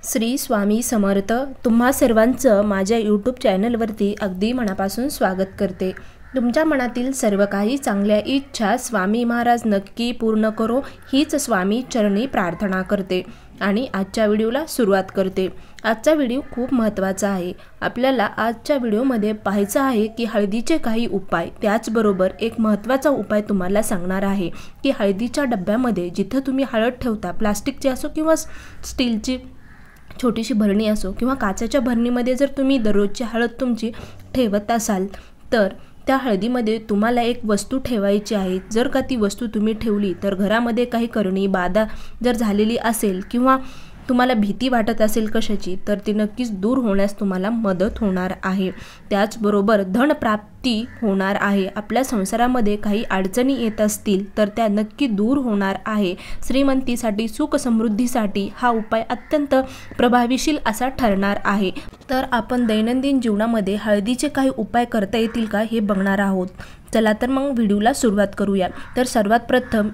श्री स्वामी समर्थ। तुम्हा सर्वांचं माझ्या यूट्यूब चॅनलवरती अगदी मनापासून स्वागत करते। तुमच्या मनातील सर्व काही चांगल्या इच्छा स्वामी महाराज नक्की पूर्ण करो हीच स्वामी चरणी प्रार्थना करते आणि आजच्या व्हिडिओला सुरुवात करते। आजचा व्हिडिओ खूप महत्त्वाचा आहे। आपल्याला आजच्या व्हिडिओमध्ये पाहायचं आहे की हळदीचे काही उपाय, त्याचबरोबर एक महत्त्वाचा उपाय तुम्हाला सांगणार आहे की हळदीच्या डब्यामध्ये जिथे तुम्ही हळद ठेवता, प्लास्टिकची असो किंवा स्टीलची छोटीशी भरणी असो किंवा काचेच्या भरणीमध्ये जर तुम्ही दररोजची हळद तुमची ठेवत असाल तर त्या हळदीमध्ये तुम्हाला एक वस्तू ठेवायची आहे। जर का ती वस्तू तुम्ही ठेवली तर घरामध्ये काही करणी बाधा जर झालेली असेल किंवा तुम्हाला भीती वाटत असेल कशाची, तर ती नक्कीच दूर होण्यास तुम्हाला मदत होणार आहे। त्याचबरोबर धनप्राप्ती होणार आहे। आपल्या संसारामध्ये काही अडचणी येत असतील तर त्या नक्की दूर होणार आहे। श्रीमंतीसाठी, सुख समृद्धीसाठी हा उपाय अत्यंत प्रभावीशील असा ठरणार आहे। तर आपण दैनंदिन जीवनामध्ये हळदीचे काही उपाय करता येतील का हे बघणार आहोत। चला तर मग व्हिडिओला सुरुवात करूया। तर सर्वात प्रथम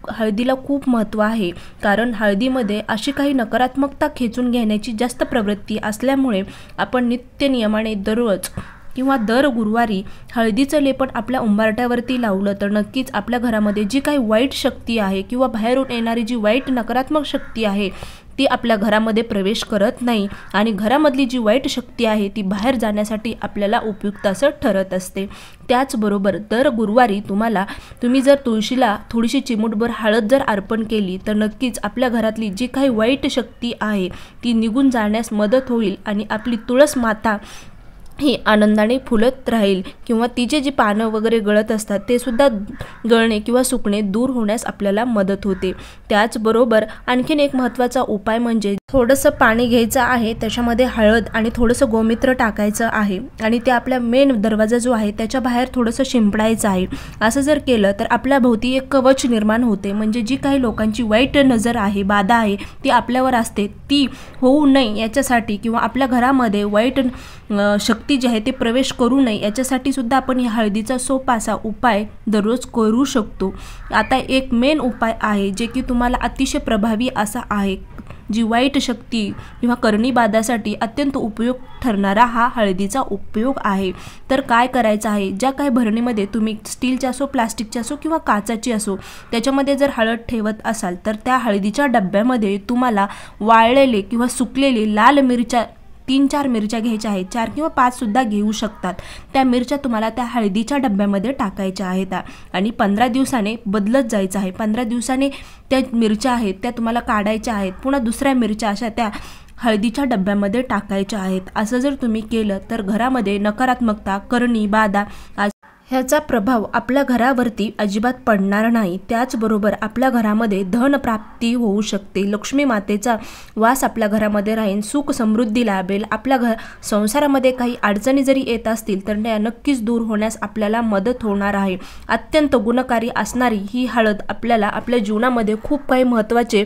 हळदीला खूप महत्त्व आहे, कारण हळदीमध्ये अशी काही नकारात्मकता खेचून घेण्याची जास्त प्रवृत्ती असल्यामुळे आपण नित्य नियमाने दररोज किंवा दर गुरुवारी हळदीचं लेपन आपल्या उंबरठ्यावरती लावलं तर नक्कीच आपल्या घरामध्ये जी काही वाईट शक्ती आहे किंवा बाहेरून येणारी जी वाईट नकारात्मक शक्ती आहे ती आपल्या घरामध्ये प्रवेश करत नाही आणि घरामधली जी वाईट शक्ती आहे ती बाहेर जाण्यासाठी आपल्याला उपयुक्त असं ठरत असते। त्याचबरोबर दर गुरुवारी तुम्ही जर तुळशीला थोडीशी चिमूटभर हळद जर अर्पण केली तर नक्कीच आपल्या घरातली जी काही वाईट शक्ती आहे ती निघून जाण्यास मदत होईल आणि आपली तुळस माता ही आनंदाने फुलत राहील किंवा तिचे जी पानं वगैरे गळत असतात ते सुद्धा गळणे किंवा सुकणे दूर होण्यास आपल्याला मदत होते। त्याचबरोबर आणखीन एक महत्त्वाचा उपाय म्हणजे थोडंसं पाणी घ्यायचं आहे, त्याच्यामध्ये हळद आणि थोडंसं गोमित्र टाकायचं आहे आणि ते आपल्या मेन दरवाजा जो आहे त्याच्या बाहेर थोडंसं शिंपडायचं आहे। असं जर केलं तर आपल्या भोवती एक कवच निर्माण होते, म्हणजे जी काही लोकांची वाईट नजर आहे, बाधा आहे ती आपल्यावर असते ती होऊ नये याच्यासाठी किंवा आपल्या घरामध्ये वाईट शक्ती जी आहे ते प्रवेश करू नये याच्यासाठी सुद्धा आपण या हळदीचा सोपासा उपाय दररोज करू शकतो। आता एक मेन उपाय आहे जे की तुम्हाला अतिशय प्रभावी असा आहे, जी वाईट शक्ती किंवा करणी बाधासाठी अत्यंत उपयोग ठरणारा हा हळदीचा उपयोग आहे। तर काय करायचं आहे, ज्या काही भरणीमध्ये तुम्ही स्टीलच्या असो, प्लास्टिकच्या असो किंवा काचाची असो त्याच्यामध्ये जर हळद ठेवत असाल तर त्या हळदीच्या डब्यामध्ये तुम्हाला वाळलेले किंवा सुकलेले लाल मिरच्या 3-4 मिरच्या घ्यायच्या आहेत, 4 किंवा 5 सुद्धा घेऊ शकतात। त्या मिरच्या तुम्हाला त्या हळदीच्या डब्यामध्ये टाकायच्या आहेत आणि 15 दिवसाने बदलत जायचं आहे। 15 दिवसाने त्या मिरच्या आहेत त्या तुम्हाला काढायच्या आहेत, पुन्हा दुसऱ्या मिरच्या अशा त्या हळदीच्या डब्यामध्ये टाकायच्या आहेत। असं जर तुम्ही केलं तर घरामध्ये नकारात्मकता, करणी बाधा ह्याचा प्रभाव आपल्या घरावरती अजिबात पडणार नाही। त्याचबरोबर आपल्या घरामध्ये धनप्राप्ती होऊ शकते, लक्ष्मी मातेचा वास आपल्या घरामध्ये राहील, सुख समृद्धी लाभेल। आपल्या संसारामध्ये काही अडचणी जरी येत असतील तर त्या नक्कीच दूर होण्यास आपल्याला मदत होणार आहे। अत्यंत गुणकारी असणारी ही हळद आपल्याला आपल्या जीवनामध्ये खूप काही महत्त्वाचे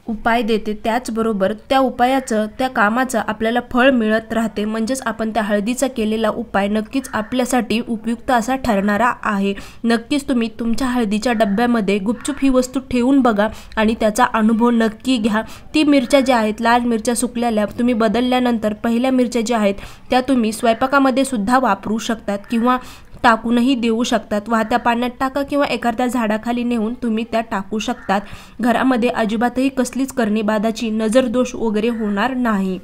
उपाय देते। त्याचबरोबर त्या उपायाचं, त्या कामाचं आपल्याला फळ मिळत राहते, म्हणजेच आपण त्या हळदीचा केलेला उपाय नक्कीच आपल्यासाठी उपयुक्त असा ठरणारा आहे। नक्कीच तुम्ही तुमच्या हळदीच्या डब्यामध्ये गुपचूप ही वस्तू ठेवून बघा आणि त्याचा अनुभव नक्की घ्या। ती मिरच्या ज्या आहेत, लाल मिरच्या सुकलेल्या तुम्ही बदलल्यानंतर पहिल्या मिरच्या ज्या आहेत त्या तुम्ही स्वयंपाकामध्ये सुद्धा वापरू शकतात किंवा टाकूनही देऊ शकतात। वाहत्या पाण्यात टाका किंवा एखाद्या झाडाखाली नेऊन तुम्ही त्या टाकू शकतात। घरामध्ये अजिबातही कसलीच करणी बाधाची, नजर दोष वगैरे होणार नाही।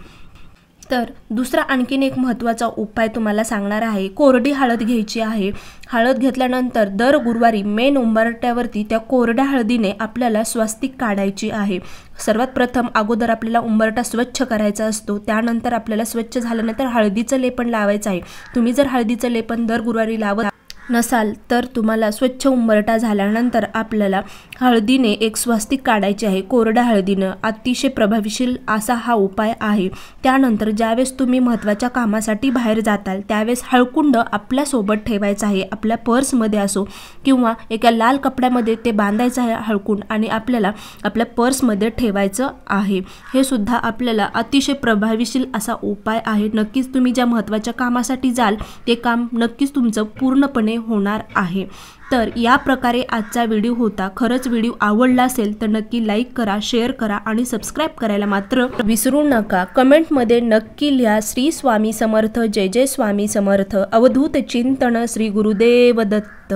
तर दुसरा आणखीन एक महत्त्वाचा उपाय तुम्हाला सांगणार आहे। कोरडी हळद घ्यायची आहे। हळद घेतल्यानंतर दर गुरुवारी मेन उंबरठ्यावरती त्या कोरड्या हळदीने आपल्याला स्वस्तिक काढायची आहे। सर्वात प्रथम अगोदर आपल्याला उंबरठा स्वच्छ करायचा असतो, त्यानंतर आपल्याला स्वच्छ झाल्यानंतर हळदीचं लेपन लावायचं आहे। तुम्ही जर हळदीचं लेपन दर गुरुवारी लावत नसाल तर तुम्हाला स्वच्छ उंबरठा झाल्यानंतर आपल्याला हळदीने एक स्वस्तिक काढायचे आहे, कोरड्या हळदीनं। अतिशय प्रभावीशील असा हा उपाय आहे। त्यानंतर ज्यावेळेस तुम्ही महत्त्वाच्या कामासाठी बाहेर जाताल त्यावेळेस हळकुंड आपल्यासोबत ठेवायचं आहे, आपल्या पर्समध्ये असो किंवा एका लाल कपड्यामध्ये ते बांधायचं आहे हळकुंड आणि आपल्याला आपल्या पर्समध्ये ठेवायचं आहे। हे सुद्धा आपल्याला अतिशय प्रभावीशील असा उपाय आहे। नक्कीच तुम्ही ज्या महत्त्वाच्या कामासाठी जाल ते काम नक्कीच तुमचं पूर्णपणे प्रमाणे होणार आहे। तर या प्रकारे आजचा व्हिडिओ होता। खरंच व्हिडिओ आवडला असेल तर नक्की लाईक करा, शेअर करा आणि सबस्क्राईब करायला मात्र विसरू नका। कमेंटमध्ये नक्की लिहा श्री स्वामी समर्थ, जय जय स्वामी समर्थ। अवधूत चिंतन, श्री गुरुदेव दत्त।